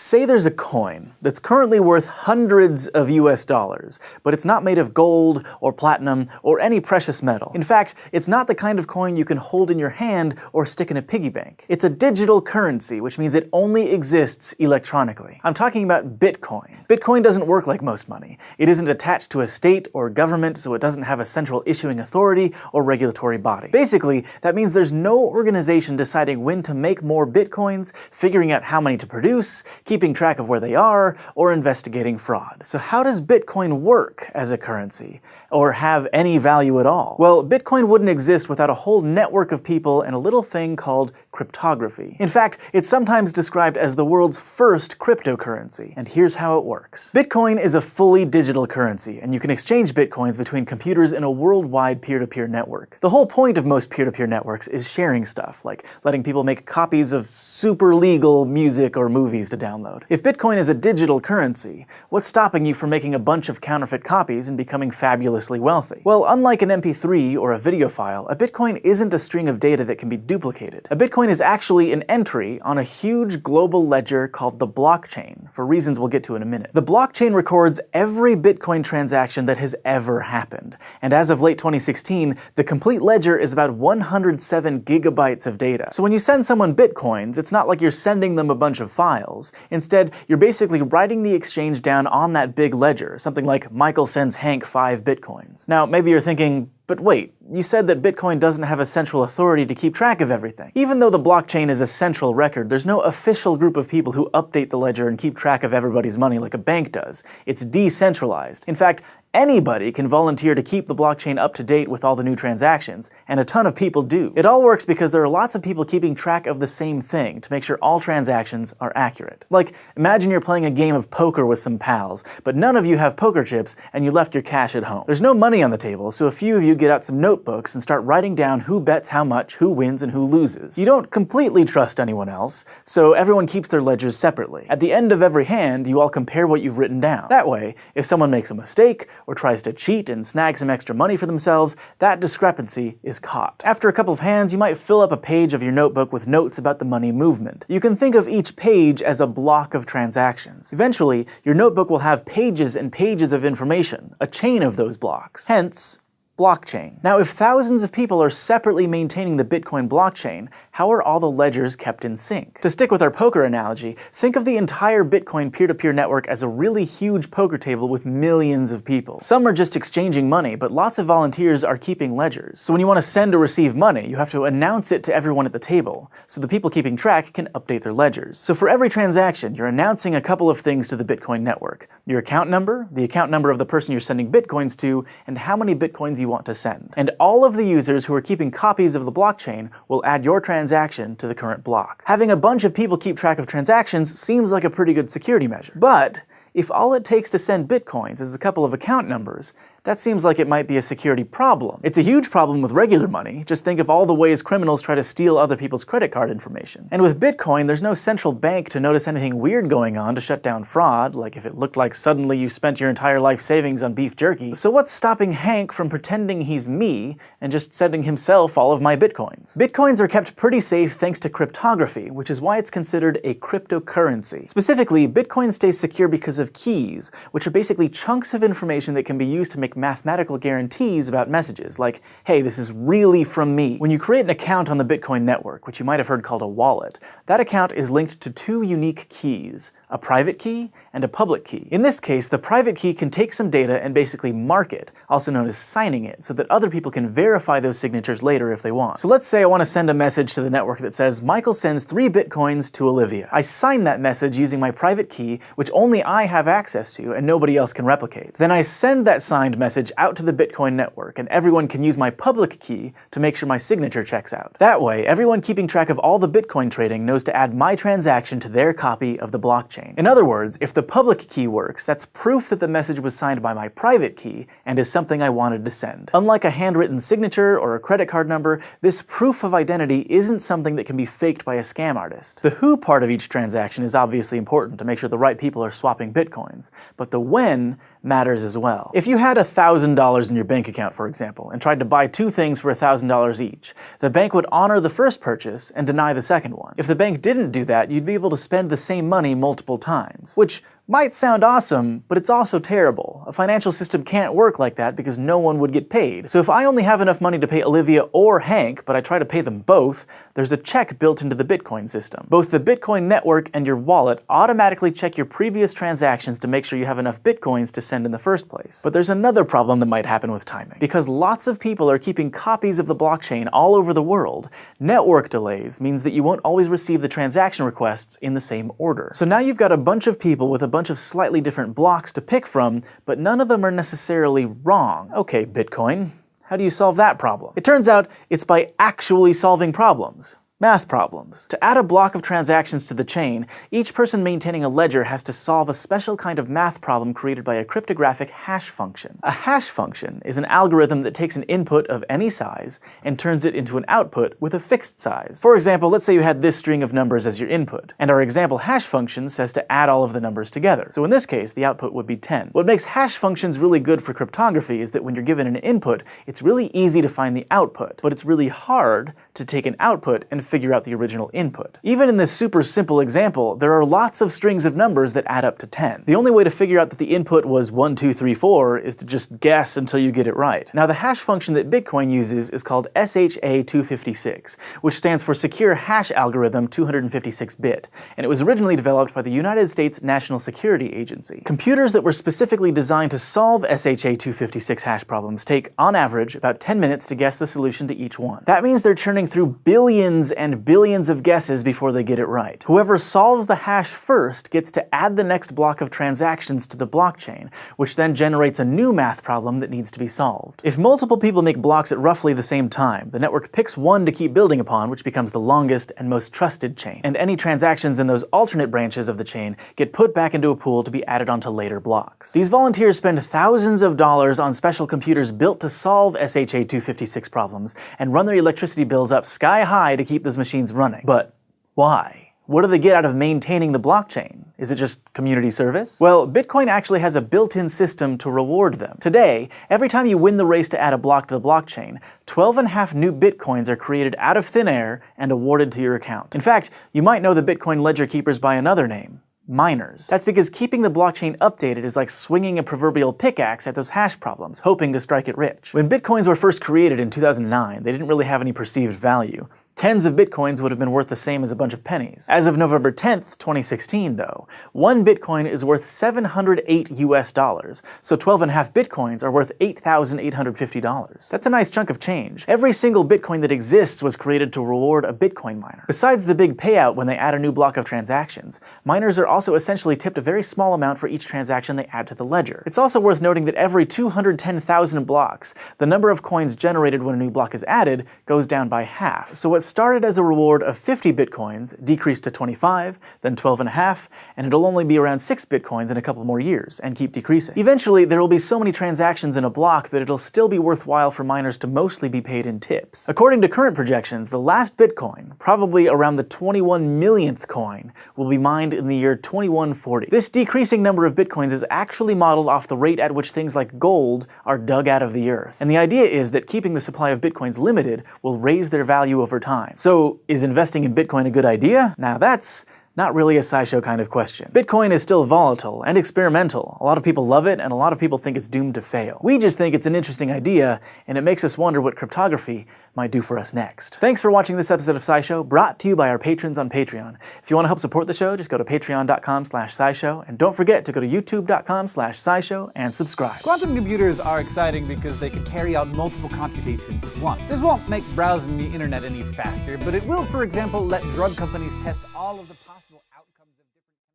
Say there's a coin that's currently worth hundreds of US dollars, but it's not made of gold or platinum or any precious metal. In fact, it's not the kind of coin you can hold in your hand or stick in a piggy bank. It's a digital currency, which means it only exists electronically. I'm talking about Bitcoin. Bitcoin doesn't work like most money. It isn't attached to a state or government, so it doesn't have a central issuing authority or regulatory body. Basically, that means there's no organization deciding when to make more Bitcoins, figuring out how many to produce, keeping track of where they are, or investigating fraud. So how does Bitcoin work as a currency? Or have any value at all? Well, Bitcoin wouldn't exist without a whole network of people and a little thing called cryptography. In fact, it's sometimes described as the world's first cryptocurrency, and here's how it works. Bitcoin is a fully digital currency, and you can exchange Bitcoins between computers in a worldwide peer-to-peer network. The whole point of most peer-to-peer networks is sharing stuff, like letting people make copies of super legal music or movies to download. If Bitcoin is a digital currency, what's stopping you from making a bunch of counterfeit copies and becoming fabulously wealthy? Well, unlike an MP3 or a video file, a Bitcoin isn't a string of data that can be duplicated. A Bitcoin is actually an entry on a huge global ledger called the blockchain, for reasons we'll get to in a minute. The blockchain records every Bitcoin transaction that has ever happened, and as of late 2016, the complete ledger is about 107 gigabytes of data. So when you send someone Bitcoins, it's not like you're sending them a bunch of files. Instead, you're basically writing the exchange down on that big ledger, something like Michael sends Hank 5 Bitcoins. Now, maybe you're thinking, but wait, you said that Bitcoin doesn't have a central authority to keep track of everything. Even though the blockchain is a central record, there's no official group of people who update the ledger and keep track of everybody's money like a bank does. It's decentralized. In fact, anybody can volunteer to keep the blockchain up to date with all the new transactions, and a ton of people do. It all works because there are lots of people keeping track of the same thing to make sure all transactions are accurate. Like, imagine you're playing a game of poker with some pals, but none of you have poker chips and you left your cash at home. There's no money on the table, so a few of you get out some notebooks and start writing down who bets how much, who wins, and who loses. You don't completely trust anyone else, so everyone keeps their ledgers separately. At the end of every hand, you all compare what you've written down. That way, if someone makes a mistake, or tries to cheat and snag some extra money for themselves, that discrepancy is caught. After a couple of hands, you might fill up a page of your notebook with notes about the money movement. You can think of each page as a block of transactions. Eventually, your notebook will have pages and pages of information, a chain of those blocks. Hence, blockchain. Now, if thousands of people are separately maintaining the Bitcoin blockchain, how are all the ledgers kept in sync? To stick with our poker analogy, think of the entire Bitcoin peer-to-peer network as a really huge poker table with millions of people. Some are just exchanging money, but lots of volunteers are keeping ledgers. So when you want to send or receive money, you have to announce it to everyone at the table, so the people keeping track can update their ledgers. So for every transaction, you're announcing a couple of things to the Bitcoin network: your account number, the account number of the person you're sending Bitcoins to, and how many Bitcoins you want to send. And all of the users who are keeping copies of the blockchain will add your transaction to the current block. Having a bunch of people keep track of transactions seems like a pretty good security measure. But if all it takes to send Bitcoins is a couple of account numbers, that seems like it might be a security problem. It's a huge problem with regular money. Just think of all the ways criminals try to steal other people's credit card information. And with Bitcoin, there's no central bank to notice anything weird going on to shut down fraud, like if it looked like suddenly you spent your entire life savings on beef jerky. So what's stopping Hank from pretending he's me and just sending himself all of my Bitcoins? Bitcoins are kept pretty safe thanks to cryptography, which is why it's considered a cryptocurrency. Specifically, Bitcoin stays secure because of keys, which are basically chunks of information that can be used to make mathematical guarantees about messages, like, hey, this is really from me. When you create an account on the Bitcoin network, which you might have heard called a wallet, that account is linked to two unique keys: a private key and a public key. In this case, the private key can take some data and basically mark it, also known as signing it, so that other people can verify those signatures later if they want. So let's say I want to send a message to the network that says, Michael sends 3 Bitcoins to Olivia. I sign that message using my private key, which only I have access to and nobody else can replicate. Then I send that signed message out to the Bitcoin network, and everyone can use my public key to make sure my signature checks out. That way, everyone keeping track of all the Bitcoin trading knows to add my transaction to their copy of the blockchain. In other words, if the public key works, that's proof that the message was signed by my private key and is something I wanted to send. Unlike a handwritten signature or a credit card number, this proof of identity isn't something that can be faked by a scam artist. The who part of each transaction is obviously important to make sure the right people are swapping Bitcoins, but the when matters as well. If you had $1,000 in your bank account, for example, and tried to buy two things for $1,000 each, the bank would honor the first purchase and deny the second one. If the bank didn't do that, you'd be able to spend the same money multiple times, which might sound awesome, but it's also terrible. A financial system can't work like that because no one would get paid. So if I only have enough money to pay Olivia or Hank, but I try to pay them both, there's a check built into the Bitcoin system. Both the Bitcoin network and your wallet automatically check your previous transactions to make sure you have enough Bitcoins to send in the first place. But there's another problem that might happen with timing. Because lots of people are keeping copies of the blockchain all over the world, network delays means that you won't always receive the transaction requests in the same order. So now you've got a bunch of people with a bunch of slightly different blocks to pick from, but none of them are necessarily wrong. Okay, Bitcoin, how do you solve that problem? It turns out it's by actually solving problems. Math problems. To add a block of transactions to the chain, each person maintaining a ledger has to solve a special kind of math problem created by a cryptographic hash function. A hash function is an algorithm that takes an input of any size and turns it into an output with a fixed size. For example, let's say you had this string of numbers as your input, and our example hash function says to add all of the numbers together. So in this case, the output would be 10. What makes hash functions really good for cryptography is that when you're given an input, it's really easy to find the output, but it's really hard to take an output and figure out the original input. Even in this super simple example, there are lots of strings of numbers that add up to 10. The only way to figure out that the input was 1, 2, 3, 4 is to just guess until you get it right. Now the hash function that Bitcoin uses is called SHA-256, which stands for Secure Hash Algorithm 256-bit, and it was originally developed by the United States National Security Agency. Computers that were specifically designed to solve SHA-256 hash problems take, on average, about 10 minutes to guess the solution to each one. That means they're churning through billions and billions of guesses before they get it right. Whoever solves the hash first gets to add the next block of transactions to the blockchain, which then generates a new math problem that needs to be solved. If multiple people make blocks at roughly the same time, the network picks one to keep building upon, which becomes the longest and most trusted chain. And any transactions in those alternate branches of the chain get put back into a pool to be added onto later blocks. These volunteers spend thousands of dollars on special computers built to solve SHA-256 problems and run their electricity bills up sky high to keep those machines running. But why? What do they get out of maintaining the blockchain? Is it just community service? Well, Bitcoin actually has a built-in system to reward them. Today, every time you win the race to add a block to the blockchain, 12.5 new Bitcoins are created out of thin air and awarded to your account. In fact, you might know the Bitcoin ledger keepers by another name: miners. That's because keeping the blockchain updated is like swinging a proverbial pickaxe at those hash problems, hoping to strike it rich. When Bitcoins were first created in 2009, they didn't really have any perceived value. Tens of Bitcoins would have been worth the same as a bunch of pennies. As of November 10th, 2016, though, one Bitcoin is worth $708, so 12.5 Bitcoins are worth $8,850. That's a nice chunk of change. Every single Bitcoin that exists was created to reward a Bitcoin miner. Besides the big payout when they add a new block of transactions, miners are also essentially tipped a very small amount for each transaction they add to the ledger. It's also worth noting that every 210,000 blocks, the number of coins generated when a new block is added goes down by half. So what started as a reward of 50 Bitcoins decreased to 25, then 12.5, and it'll only be around 6 Bitcoins in a couple more years, and keep decreasing. Eventually, there will be so many transactions in a block that it'll still be worthwhile for miners to mostly be paid in tips. According to current projections, the last Bitcoin, probably around the 21 millionth coin, will be mined in the year 2140. This decreasing number of Bitcoins is actually modeled off the rate at which things like gold are dug out of the earth. And the idea is that keeping the supply of Bitcoins limited will raise their value over time. So, is investing in Bitcoin a good idea? Now that's not really a SciShow kind of question. Bitcoin is still volatile and experimental. A lot of people love it, and a lot of people think it's doomed to fail. We just think it's an interesting idea, and it makes us wonder what cryptography might do for us next. Thanks for watching this episode of SciShow, brought to you by our patrons on Patreon. If you want to help support the show, just go to patreon.com/scishow, and don't forget to go to youtube.com/scishow and subscribe. Quantum computers are exciting because they can carry out multiple computations at once. This won't make browsing the internet any faster, but it will, for example, let drug companies test all of the possible